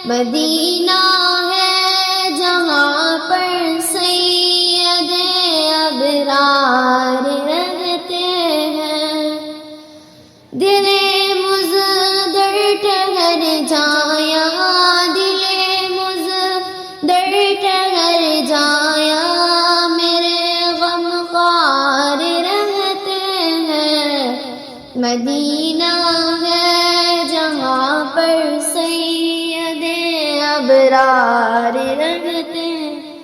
مدینہ ہے جہاں پر سید ابرار رہتے ہیں۔ دل مزدر ٹھہر جایا، دل مزدر ٹھہر جایا، میرے غم خوار رہتے ہیں۔ مدینہ ہے جہاں پر سید ابرار رہتے ہیں۔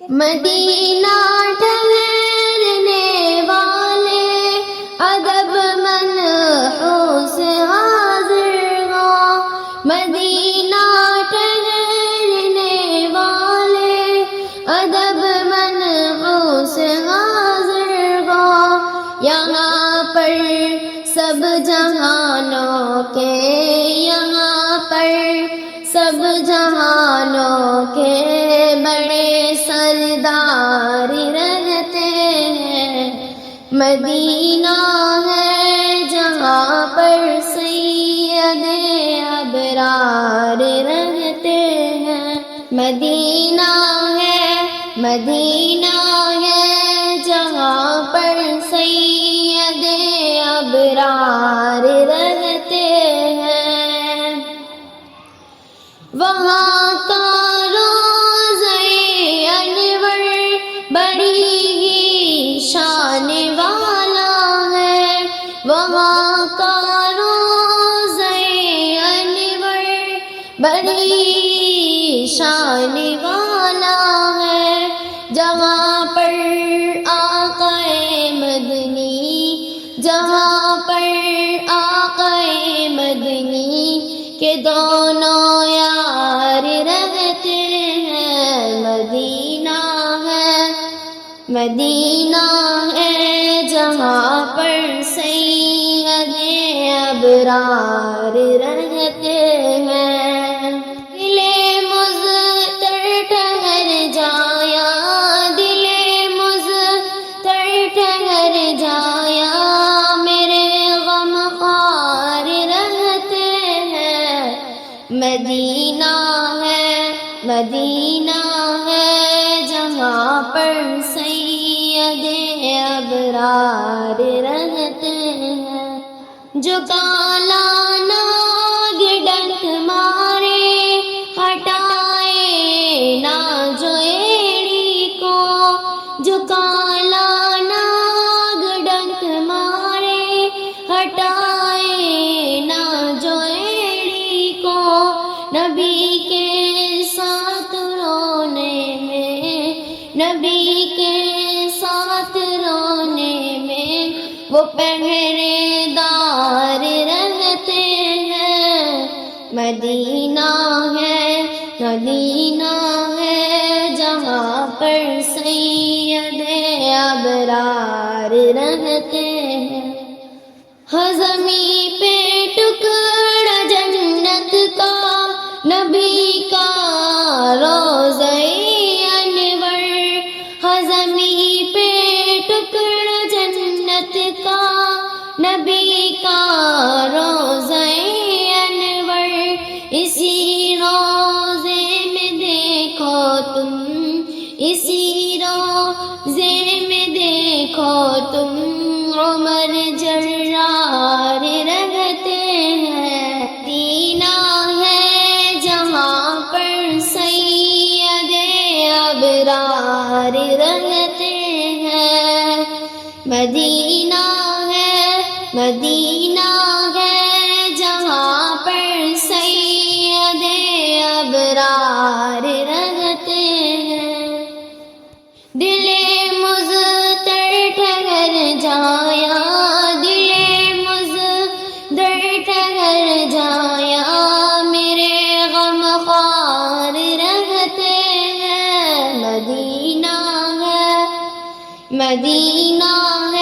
مدینہ ٹھہرنے والے ادب منحوس حاضر ہوں، مدینہ ٹھہرنے والے ادب منحوس حاضر ہوں۔ یہاں پر سب جہانوں کے، یہاں پر سب جہانوں کے بڑے سردار رہتے ہیں۔ مدینہ ہے جہاں پر سید ابرار رہتے ہیں۔ مدینہ ہے جہاں پر سید ابرار رہتے ہیں۔ وہاں کا روضہ انور بڑی ہی شان والا ہے، وہاں کا روضہ انور بڑی شان والا ہے، جہاں پر آقا مدنی، جہاں پر آقا مدنی کے دونوں یار رہتے ہیں۔ مدینہ ہے جہاں پر سید ابرار رہتے ہیں۔ دل مزدر ٹھہر جایا، دل مزدر ٹھہر جایا، میرے غم خوار رہتے ہیں۔ مدینہ ہے جہاں پر سید ابرار رہتے ہیں۔ جو کالا ناگ ڈنک مارے ہٹائے نہ جو ایڑی کو، جو کالا ناگ ڈنک مارے ہٹائے نہ جو ایڑی کو، نبی کے ساتھ رونے میں، نبی کے ساتھ رونے میں وہ پہرے دار رہتے ہیں۔ مدینہ ہے جہاں پر سید ابرار رہتے ہیں۔ ہضمی پہ ٹکڑا جنت کا نبی کا روضہ انور، ہضمی پہ ٹکڑا جنت کا نبی کا روضہ انور، اسی روضے میں دیکھو تم، اسی روضے میں دیکھو تم عمر جرار رہتے ہیں۔ مدینہ ہے جہاں پر سید ابرار رہتے ہیں۔ مدینہ ہے جہاں پر سید ابرار رہتے ہیں۔ دل مزدر ٹھہر جایا، دل مزدر ٹھہر جایا، میرے غم خوار رہتے ہیں۔ مدینہ ہے